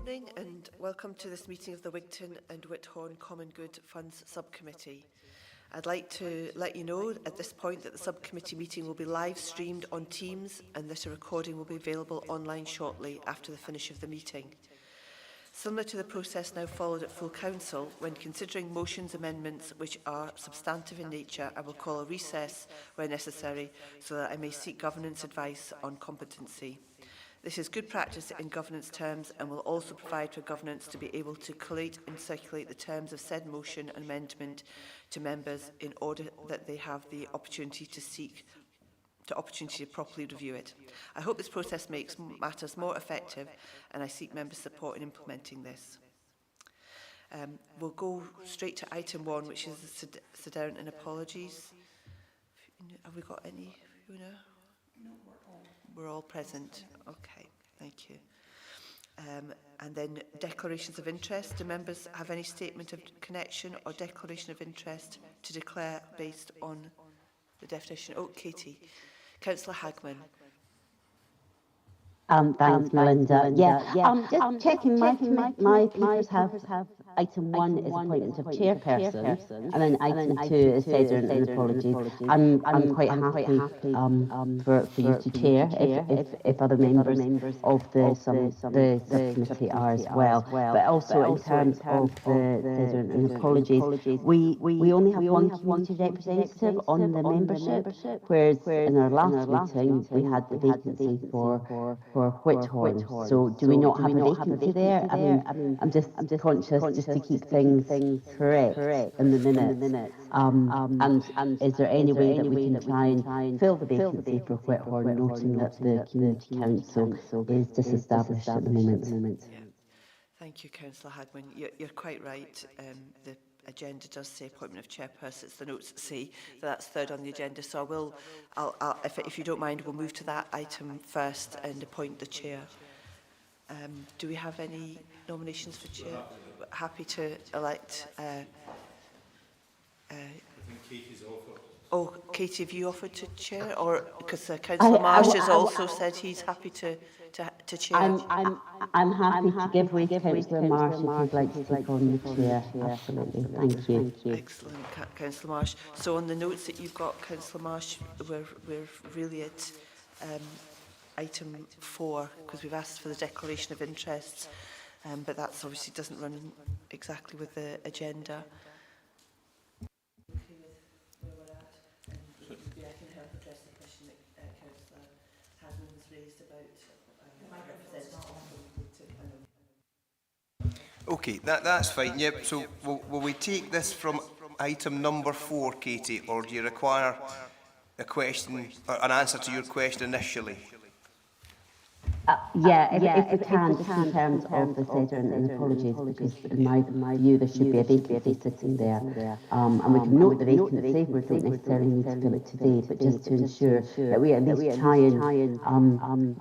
morning and welcome to this meeting of the Wigton and Whithorn Common Good Funds Subcommittee. I'd like to let you know at this point that the subcommittee meeting will be live streamed on Teams and that a recording will be available online shortly after the finish of the meeting. Similar to the process now followed at full council, when considering motions amendments which are substantive in nature, I will call a recess where necessary so that I may seek governance advice on competency. This is good practice in governance terms and will also provide for governance to be able to collate and circulate the terms of said motion and amendment to members in order that they have the opportunity to properly review it. I hope this process makes matters more effective and I seek members' support in implementing this. We'll go straight to item 1, which is the Sedern and apologies. Have we got any, Fiona? No, we're all present. Okay, thank you. And then declarations of interest. Do members have any statement of connection or declaration of interest to declare based on the definition? Oh, Katie. Councillor Hagman. Thanks, Melinda. Just checking my papers have item 1 is appointment of chairperson, and then item 2 is Sedern and apologies. I'm quite happy for you to chair if other members of the subcommittee are as well. But also in terms of the Sedern and apologies, we only have one community representative on the membership, whereas in our last meeting we had the vacancy for Whithorn. So do we not have a vacancy there? I mean, I'm just conscious just to keep things correct in the minutes. And is there any way that we can try and fill the vacancy for Whithorn, noting that the community council is disestablished at the moment? Yeah. Thank you, Councillor Hagman. You're quite right. The agenda does say appointment of chairperson. It's the notes that say that's third on the agenda. So if you don't mind, we'll move to that item first and appoint the chair. Do we have any nominations for chair? Happy to elect. I think Katie's offered. Oh, Katie, have you offered to chair, or because Councillor Marsh has also said he's happy to chair? I'm happy to give way to Councillor Marsh if you'd like to take on the chair. Absolutely. Thank you. Excellent, Councillor Marsh. So on the notes that you've got, Councillor Marsh, we're really at item 4 because we've asked for the declaration of interest, but that obviously doesn't run exactly with the agenda. Okay, that's fine. Yep. So will we take this from item number 4, Katie, or do you require a question or an answer to your question initially? If we can, just in terms of the Sedern and apologies, because in my view there should be a vacancy sitting there. And we can note the vacancy, we don't necessarily need to fill it today, but just to ensure that we at least try and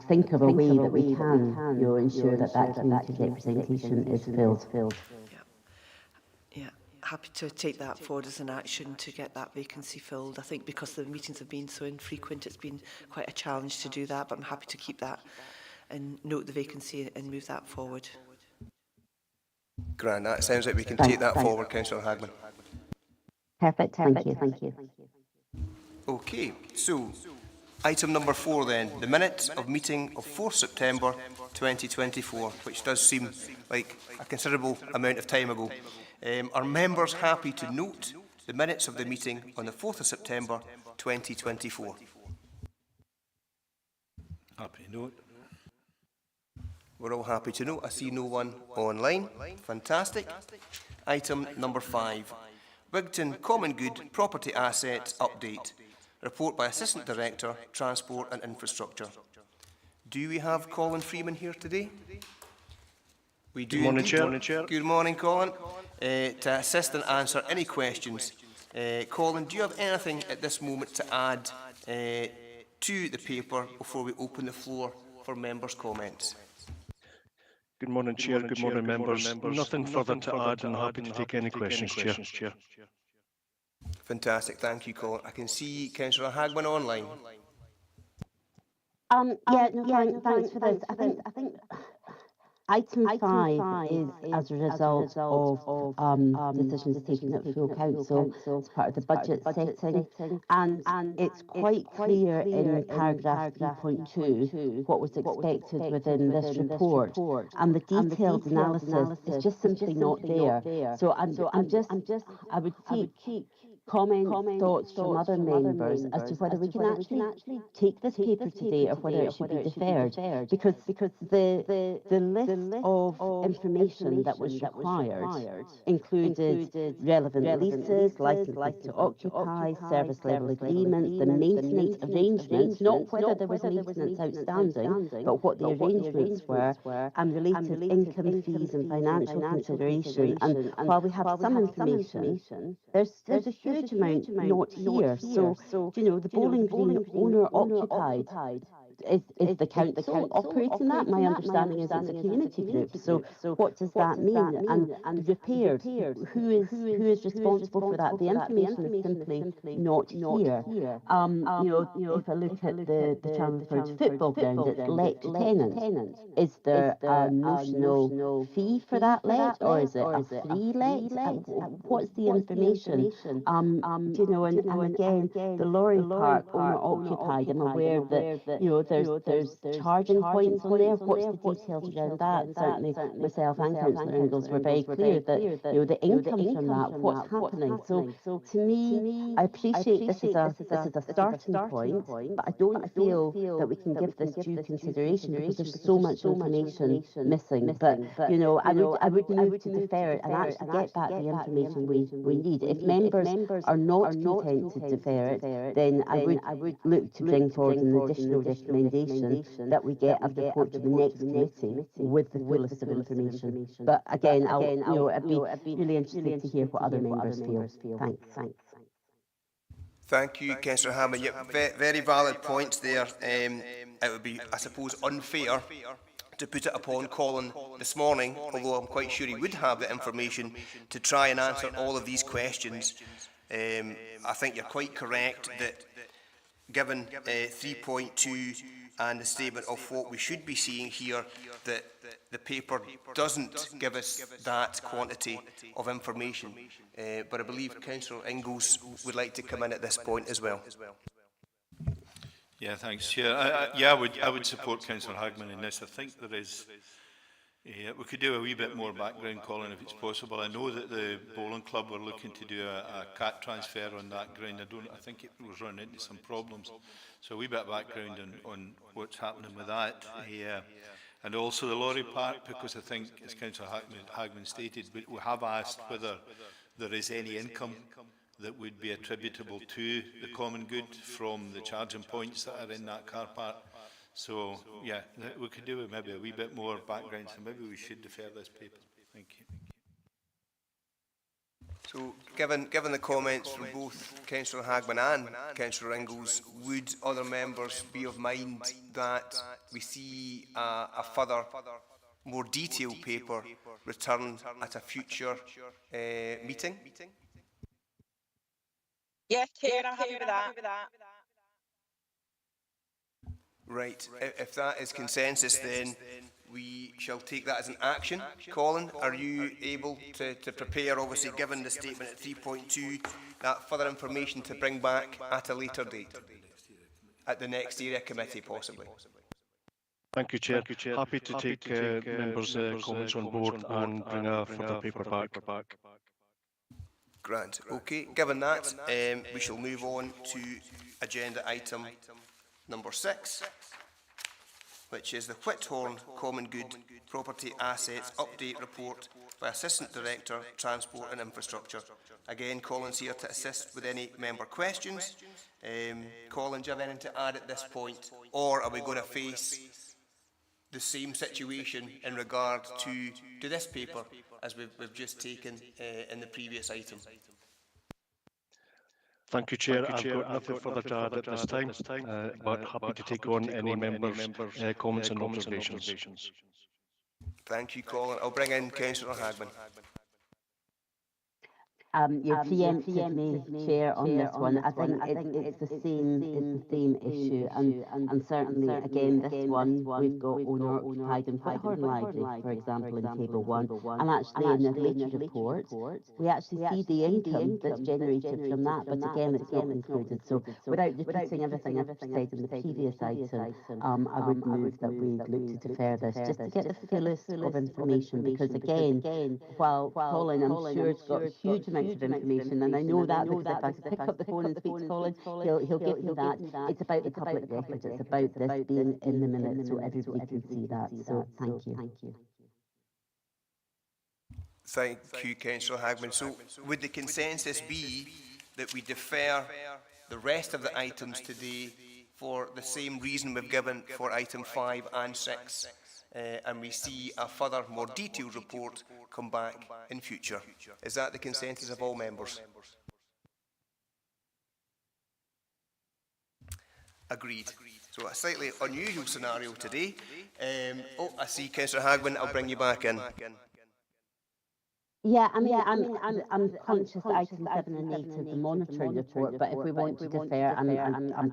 think of a way that we can ensure that community representation is filled. Yeah, happy to take that forward as an action to get that vacancy filled. I think because the meetings have been so infrequent, it's been quite a challenge to do that, but I'm happy to keep that and note the vacancy and move that forward. Grand, that sounds like we can take that forward, Councillor Hagman. Perfect, thank you. Okay, so item number 4 then, the minutes of meeting of 4th September 2024, which does seem like a considerable amount of time ago. Are members happy to note the minutes of the meeting on the 4th of September 2024? Happy to note. We're all happy to know. I see no one online. Fantastic. Item number 5. Wigton Common Good Property Assets Update. Report by Assistant Director, Transport and Infrastructure. Do we have Colin Freeman here today? We do. Good morning, Chair. Good morning, Colin. To assist and answer any questions. Colin, do you have anything at this moment to add to the paper before we open the floor for members' comments? Good morning, Chair. Good morning, members. Nothing further to add, and happy to take any questions, Chair. Fantastic. Thank you, Colin. I can see Councillor Hagman online. Thanks for this. I think Item 5 is as a result of decisions taken at full council as part of the budget setting, and it's quite clear in paragraph 3.2 what was expected within this report, and the detailed analysis is just simply not there. So I would seek comments, thoughts from other members as to whether we can actually take this paper today or whether it should be deferred, because the list of information that was required included relevant leases, licenses to occupy, service level agreements, the maintenance arrangements, not whether there was maintenance outstanding, but what the arrangements were, and related income, fees and financial consideration. And while we have some information, there's a huge amount not here. So, the Bowling Green owner-occupied, is the council operating that? My understanding is it's a community group. So what does that mean? And repairs, who is responsible for that? The information is simply not here. If I look at the Chelmsford football ground, it's let to tenants. Is there a notional fee for that let, or is it a free let? What's the information? And again, the lorry park owner occupied, I'm aware that, there's charging points on there. What's the details around that? Certainly myself and Councillor Ingalls were very clear that, the income from that, what's happening. So to me, I appreciate this is a starting point, but I don't feel that we can give this due consideration because there's so much information missing. But, I would move to defer it and actually get back the information we need. If members are not content to defer it, then I would look to bring forward an additional recommendation that we get a report to the next committee with the full list of information. But again, I'd be really interested to hear what other members feel. Thanks. Thank you, Councillor Hammond. Yep, very valid points there. It would be, I suppose, unfair to put it upon Colin this morning, although I'm quite sure he would have the information to try and answer all of these questions. I think you're quite correct that given 3.2 and the statement of what we should be seeing here, that the paper doesn't give us that quantity of information. But I believe Councillor Ingalls would like to come in at this point as well. Yeah, thanks, Chair. I would support Councillor Hagman in this. I think there is. We could do a wee bit more background, Colin, if it's possible. I know that the bowling club were looking to do a CAT transfer on that ground. I think it was running into some problems. So a wee bit of background on what's happening with that. And also the lorry park, because I think, as Councillor Hagman stated, we have asked whether there is any income that would be attributable to the common good from the charging points that are in that car park. So, yeah, we could do maybe a wee bit more background, so maybe we should defer this paper. Thank you. So, given the comments from both Councillor Hagman and Councillor Ingalls, would other members be of mind that we see a further, more detailed paper returned at a future meeting? Yes, Chair, I'm happy with that. Right, if that is consensus, then we shall take that as an action. Colin, are you able to prepare, obviously given the statement at 3.2, that further information to bring back at a later date? At the next area committee, possibly. Thank you, Chair. Happy to take members' comments on board and bring a further paper back. Grant. Okay, given that, we shall move on to agenda item number 6, which is the Whithorn Common Good Property Assets Update Report by Assistant Director, Transport and Infrastructure. Again, Colin's here to assist with any member questions. Colin, do you have anything to add at this point? Or are we going to face the same situation in regard to this paper as we've just taken in the previous item? Thank you, Chair. I've got nothing further to add at this time, but happy to take on any members' comments and observations. Thank you, Colin. I'll bring in Councillor Hagman. You preempted me, Chair, on this one. I think it's the same issue, and certainly again this one we've got owner occupied and Whithorn Library, for example, in Table 1, and actually in the later report we actually see the income that's generated from that, but again it's not included. So without repeating everything I've said in the previous item, I would move that we look to defer this just to get the fullest of information, because again, while Colin, I'm sure, has got huge amounts of information, and I know that because if I pick up the phone and speak to Colin, he'll give me that. It's about the public record. It's about this being in the minutes so everybody can see that. So thank you. Thank you, Councillor Hagman. So would the consensus be that we defer the rest of the items today for the same reason we've given for item 5 and 6, and we see a further, more detailed report come back in future? Is that the consensus of all members? Agreed. So a slightly unusual scenario today. I see Councillor Hagman. I'll bring you back in. Yeah, I'm conscious that item 7 and 8 is the monitoring report, but if we want to defer, I'm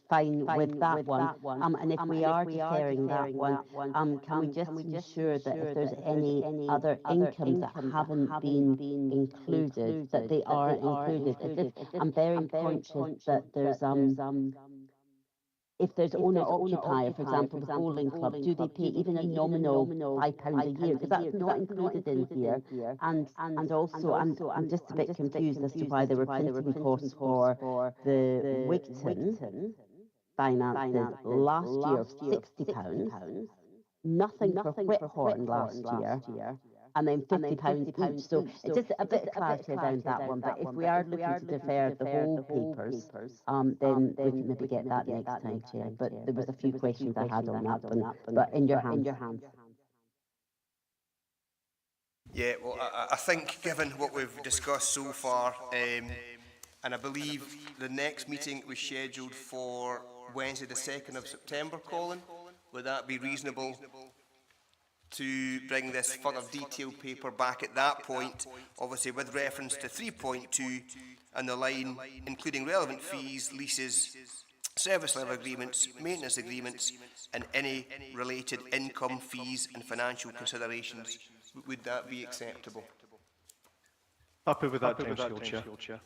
fine with that one. And if we are deferring that one, can we just ensure that if there's any other incomes that haven't been included, that they are included? I'm very conscious that there's if there's owner-occupier, for example, the bowling club, do they pay even a nominal £5 a year? Because that's not included in here. And also, I'm just a bit confused as to why there were printing costs for the Wigtown finances last year of £60, nothing for Whithorn last year, and then £50 each. So it's just a bit of clarity around that one. But if we are looking to defer the whole papers, then we can maybe get that next time, Chair. But there was a few questions I had on that one. But in your hands. Yeah, well, I think given what we've discussed so far, and I believe the next meeting was scheduled for Wednesday the 2nd of September, Colin, would that be reasonable to bring this further detailed paper back at that point, obviously with reference to 3.2 and the line including relevant fees, leases, service level agreements, maintenance agreements and any related income, fees and financial considerations? Would that be acceptable? Happy with that timescale, Chair.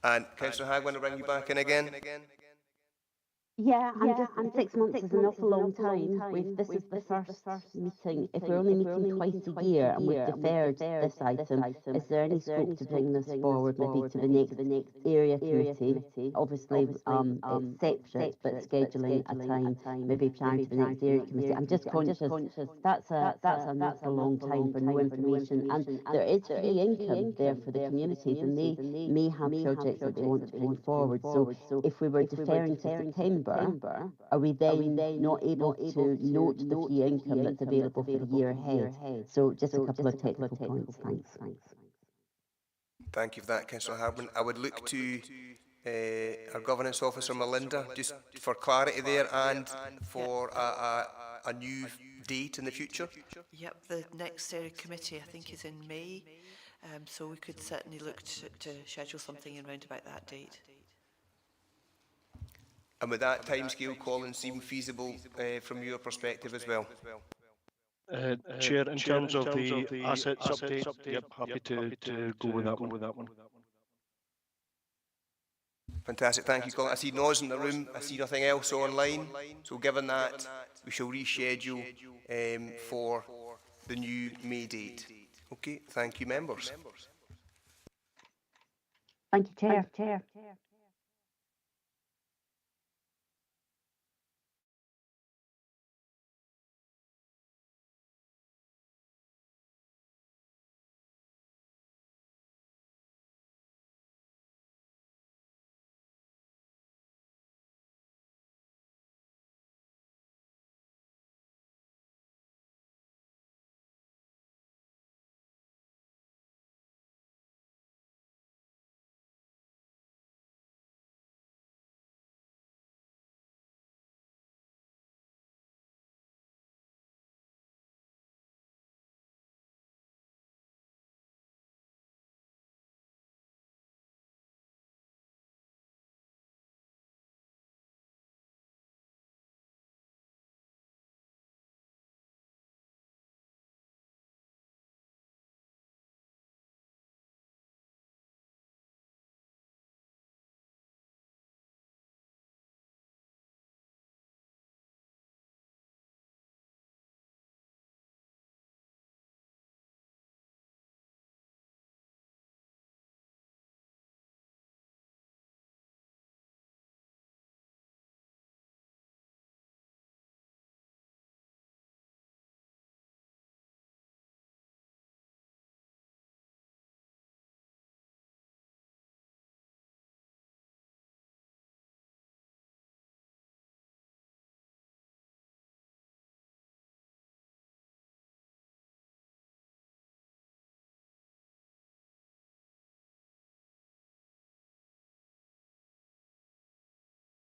And Councillor Hagman, I'll bring you back in again. Yeah, I'm 6 months is an awful long time. This is the first meeting. If we're only meeting twice a year and we've deferred this item, is there any scope to bring this forward maybe to the next area committee? Obviously, it's separate, but scheduling a time maybe prior to the next area committee. I'm just conscious that's an awful long time for no information, and there is free income there for the communities, and they may have projects that they want to bring forward. So if we were deferring to September, are we then not able to note the free income that's available for the year ahead? So just a couple of technical points. Thanks. Thank you for that, Councillor Hagman. I would look to our Governance Officer, Melinda, just for clarity there and for a new date in the future. Yep, the next area committee I think is in May, so we could certainly look to schedule something in round about that date. And with that timescale, Colin, seem feasible from your perspective as well? Chair, in terms of the assets update, yep, happy to go with that one. Fantastic, thank you, Colin. I see no's in the room, I see nothing else online. So given that, we shall reschedule for the new May date. Okay, thank you, members. Thank you, Chair.